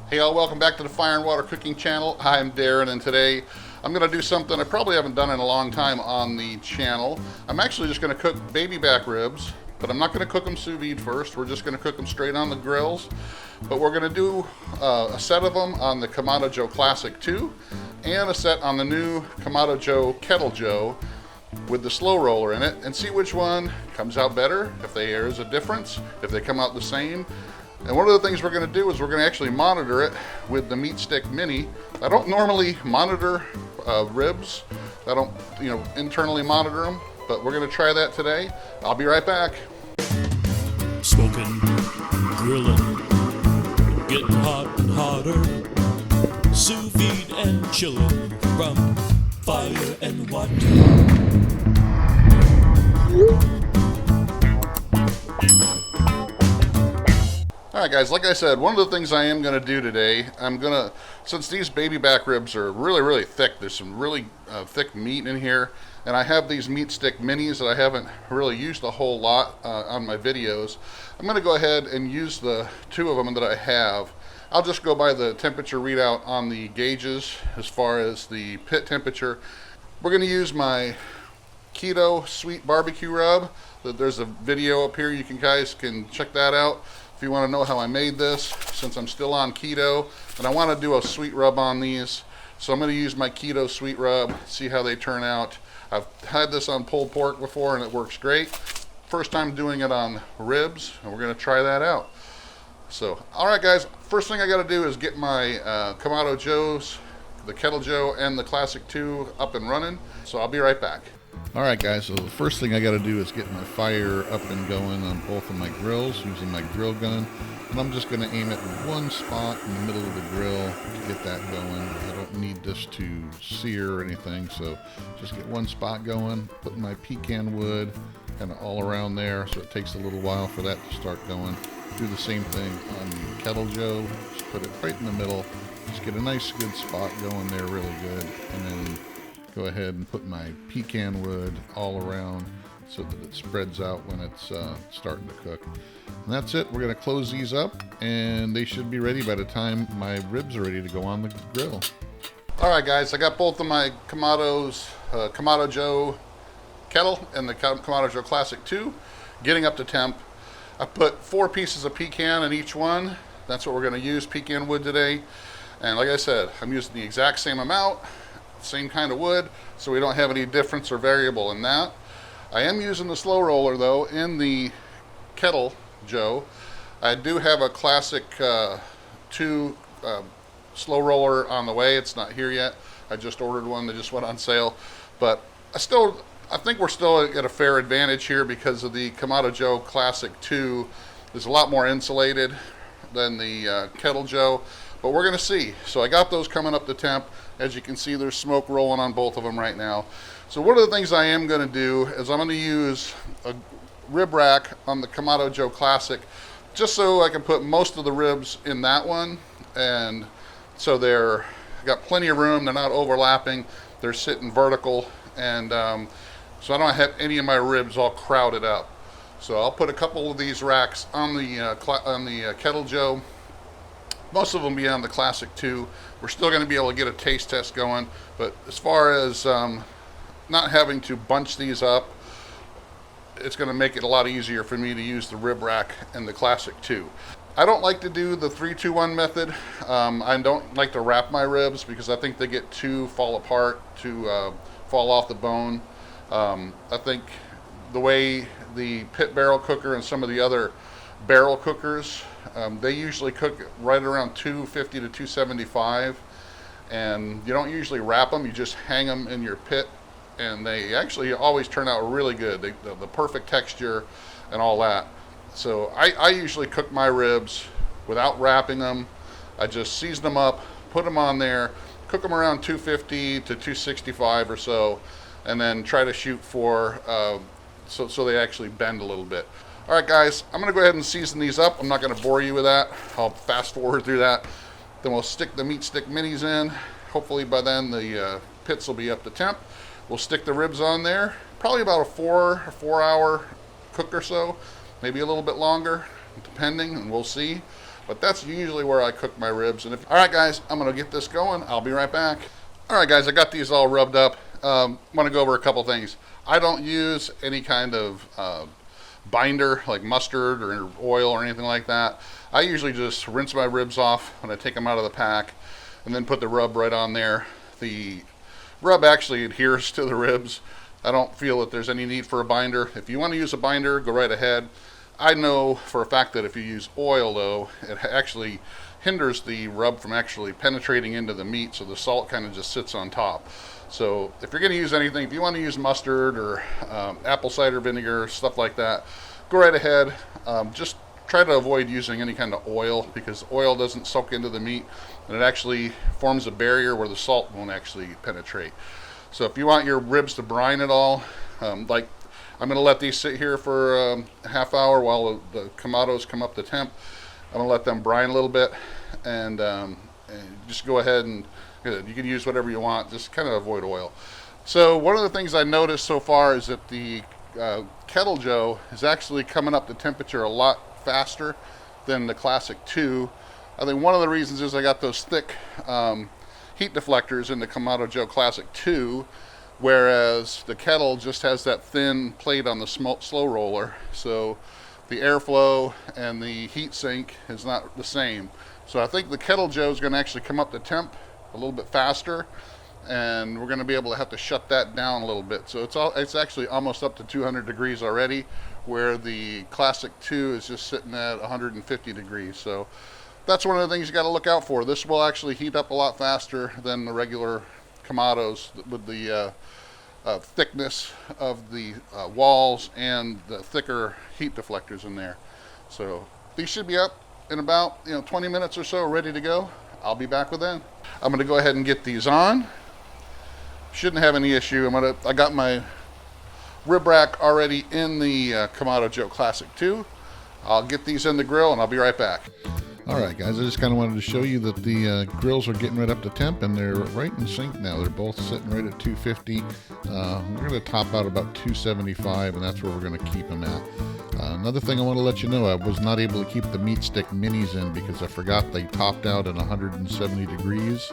Hey all, welcome back to the Fire and Water Cooking Channel. I'm Darren, and today I'm going to do something I probably haven't done in a long time on the channel. I'm actually just going to cook baby back ribs, but I'm not going to cook them sous vide first. We're just going to cook them straight on the grills. But we're going to do a set of them on the Kamado Joe Classic 2 and a set on the new Kamado Joe Kettle Joe with the slow roller in it, and see which one comes out better, if there is a difference, if they come out the same. And one of the things we're going to do is we're going to actually monitor it with the Meat Stick Mini. I don't normally monitor ribs. I don't, internally monitor them, but we're going to try that today. I'll be right back. Smoking, grilling, getting hot and hotter, sous vide and chilling from fire and water. Alright guys, like I said, one of the things I am going to do today, since these baby back ribs are really thick, there's some really thick meat in here, and I have these Meat Stick Minis that I haven't really used a whole lot on my videos. I'm going to go ahead and use the two of them that I have. I'll just go by the temperature readout on the gauges as far as the pit temperature. We're going to use my keto sweet barbecue rub. There's a video up here, you guys can check that out if you want to know how I made this, since I'm still on keto and I want to do a sweet rub on these. So I'm going to use my keto sweet rub, see how they turn out. I've had this on pulled pork before and it works great. First time doing it on ribs, and we're going to try that out. So, alright guys, first thing I got to do is get my Kamado Joe's, the Kettle Joe and the Classic 2 up and running. So I'll be right back. Alright guys, so the first thing I got to do is get my fire up and going on both of my grills using my grill gun. And I'm just going to aim it in one spot in the middle of the grill to get that going. I don't need this to sear or anything, so just get one spot going. Put my pecan wood kind of all around there, so it takes a little while for that to start going. Do the same thing on the Kettle Joe. Just put it right in the middle. Just get a nice good spot going there really good. And then go ahead and put my pecan wood all around so that it spreads out when it's starting to cook. And that's it. We're going to close these up and they should be ready by the time my ribs are ready to go on the grill. Alright guys, I got both of my Kamado Joe Kettle and the Kamado Joe Classic 2 getting up to temp. I put 4 pieces of pecan in each one. That's what we're going to use, pecan wood today. And like I said, I'm using the exact same amount, same kind of wood, so we don't have any difference or variable in that. I am using the slow roller though in the Kettle Joe. I do have a Classic 2 slow roller on the way. It's not here yet. I just ordered one that just went on sale, but I think we're still at a fair advantage here because of the Kamado Joe Classic 2 is a lot more insulated than the Kettle Joe, but we're going to see. So I got those coming up to temp. As you can see, there's smoke rolling on both of them right now. So one of the things I am going to do is I'm going to use a rib rack on the Kamado Joe Classic just so I can put most of the ribs in that one, and so they're got plenty of room, they're not overlapping, they're sitting vertical, and so I don't have any of my ribs all crowded up. So I'll put a couple of these racks on the Kettle Joe. Most of them be on the Classic 2. We're still going to be able to get a taste test going, but as far as not having to bunch these up, it's going to make it a lot easier for me to use the rib rack and the Classic 2. I don't like to do the 3-2-1 method. I don't like to wrap my ribs because I think they get too fall apart, to fall off the bone. I think the way the pit barrel cooker and some of the other barrel cookers, they usually cook right around 250 to 275, and you don't usually wrap them, you just hang them in your pit, and they actually always turn out really good. The perfect texture and all that. So I usually cook my ribs without wrapping them. I just season them up, put them on there, cook them around 250 to 265 or so, and then try to shoot for so they actually bend a little bit. Alright guys, I'm going to go ahead and season these up. I'm not going to bore you with that. I'll fast forward through that. Then we'll stick the Meat Stick Minis in. Hopefully by then the pits will be up to temp. We'll stick the ribs on there. Probably about a 4 hour cook or so. Maybe a little bit longer, depending, and we'll see. But that's usually where I cook my ribs. And all right, guys, I'm gonna get this going. I'll be right back. All right, guys, I got these all rubbed up. Want to go over a couple things. I don't use any kind of binder like mustard or oil or anything like that. I usually just rinse my ribs off when I take them out of the pack and then put the rub right on there. The rub actually adheres to the ribs. I don't feel that there's any need for a binder. If you want to use a binder, go right ahead. I know for a fact that if you use oil, though, it actually hinders the rub from actually penetrating into the meat, so the salt kind of just sits on top. So if you're going to use anything, if you want to use mustard or apple cider vinegar, stuff like that, go right ahead. Just try to avoid using any kind of oil, because oil doesn't soak into the meat and it actually forms a barrier where the salt won't actually penetrate. So if you want your ribs to brine at all, like I'm going to let these sit here for a half hour while the Kamados come up to temp. I'm going to let them brine a little bit, and just go ahead and you can use whatever you want. Just kind of avoid oil. So one of the things I noticed so far is that the Kettle Joe is actually coming up to temperature a lot faster than the Classic 2. I think one of the reasons is I got those thick heat deflectors in the Kamado Joe Classic 2, whereas the Kettle just has that thin plate on the slow roller, so the airflow and the heat sink is not the same. So I think the Kettle Joe is going to actually come up to temp a little bit faster, and we're going to be able to have to shut that down a little bit. So it's actually almost up to 200 degrees already, where the Classic 2 is just sitting at 150 degrees. So that's one of the things you got to look out for. This will actually heat up a lot faster than the regular Kamados with the thickness of the walls and the thicker heat deflectors in there. So these should be up in about 20 minutes or so, ready to go. I'll be back with them. I'm going to go ahead and get these on. Shouldn't have any issue. I got my rib rack already in the Kamado Joe Classic 2. I'll get these in the grill and I'll be right back. All right, guys, I just kind of wanted to show you that the grills are getting right up to temp, and they're right in sync now. They're both sitting right at 250. We're going to top out about 275, and that's where we're going to keep them at. Another thing I want to let you know, I was not able to keep the meat stick minis in because I forgot they topped out at 170 degrees.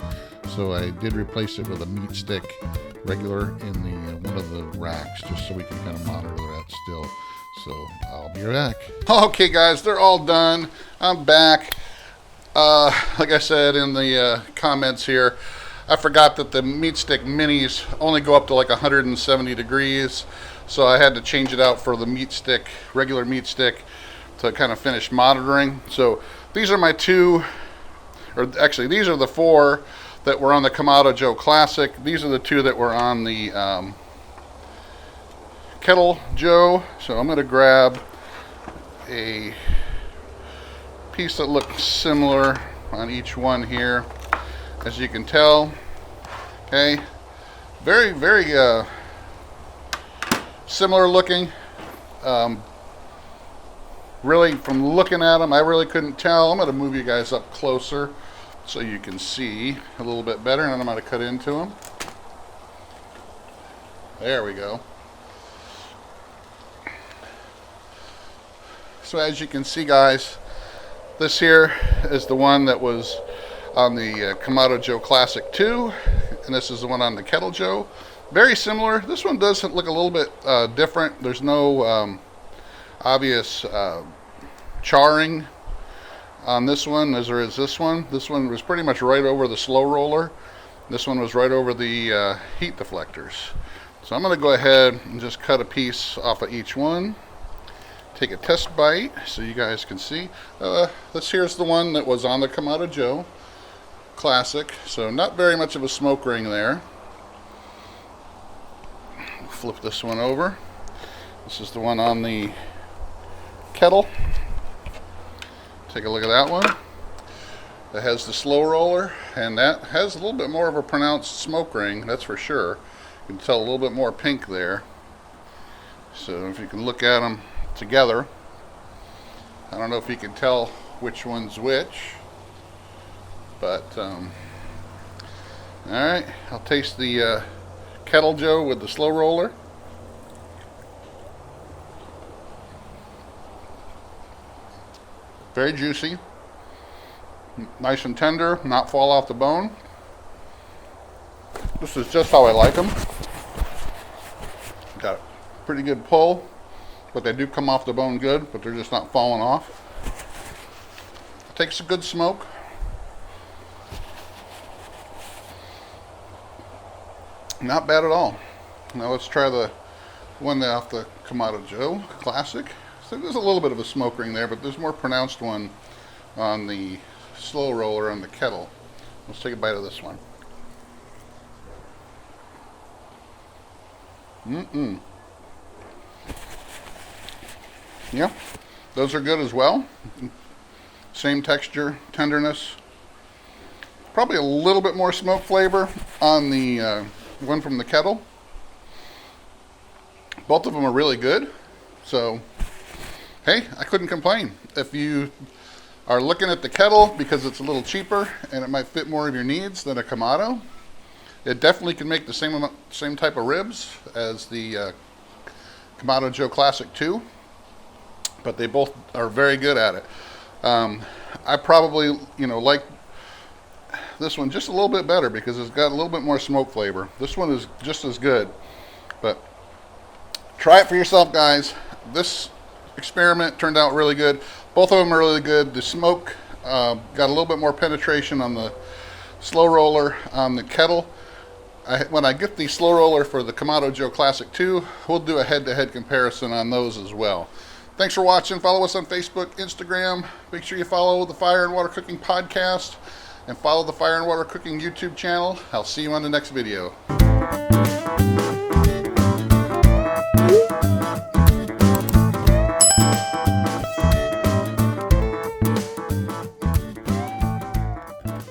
So I did replace it with a meat stick regular in the one of the racks, just so we can kind of monitor that still. So I'll be right back. Okay, guys, they're all done. I'm back. Like I said in the comments here, I forgot that the meat stick minis only go up to like 170 degrees. So I had to change it out for the meat stick, regular meat stick, to kind of finish monitoring. So these are my two, or actually these are the four that were on the Kamado Joe Classic. These are the two that were on the Kettle Joe. So I'm going to grab a piece that looks similar on each one here, as you can tell. Okay, very similar looking. Really, from looking at them, I really couldn't tell. I'm going to move you guys up closer so you can see a little bit better, and then I'm going to cut into them. There we go. So as you can see, guys, this here is the one that was on the Kamado Joe Classic 2, and this is the one on the Kettle Joe. Very similar. This one does look a little bit different. There's no obvious charring on this one as there is this one. This one was pretty much right over the slow roller. This one was right over the heat deflectors. So I'm going to go ahead and just cut a piece off of each one. Take a test bite so you guys can see. Here's the one that was on the Kamado Joe Classic. So not very much of a smoke ring there. Flip this one over. This is the one on the Kettle. Take a look at that one. That has the slow roller, and that has a little bit more of a pronounced smoke ring, that's for sure. You can tell a little bit more pink there. So if you can look at them together, I don't know if you can tell which one's which, but alright, I'll taste the Kettle Joe with the slow roller. Very juicy, Nice and tender, not fall off the bone. This is just how I like them. Got a pretty good pull, but they do come off the bone good, but they're just not falling off. Takes a good smoke. Not bad at all. Now let's try the one off the Kamado Joe Classic. So there's a little bit of a smoke ring there, but there's more pronounced one on the slow roller on the kettle. Let's take a bite of this one. Yeah, those are good as well. Same texture, tenderness. Probably a little bit more smoke flavor on the one from the kettle. Both of them are really good. So, hey, I couldn't complain. If you are looking at the kettle because it's a little cheaper and it might fit more of your needs than a Kamado, it definitely can make the same type of ribs as the Kamado Joe Classic 2, but they both are very good at it. I probably, like this one just a little bit better because it's got a little bit more smoke flavor. This one is just as good, but try it for yourself, guys. This experiment turned out really good. Both of them are really good. The smoke got a little bit more penetration on the slow roller on the kettle. When I get the slow roller for the Kamado Joe Classic 2, we'll do a head-to-head comparison on those as well. Thanks for watching. Follow us on Facebook, Instagram. Make sure you follow the Fire and Water Cooking Podcast and follow the Fire and Water Cooking YouTube channel. I'll see you on the next video.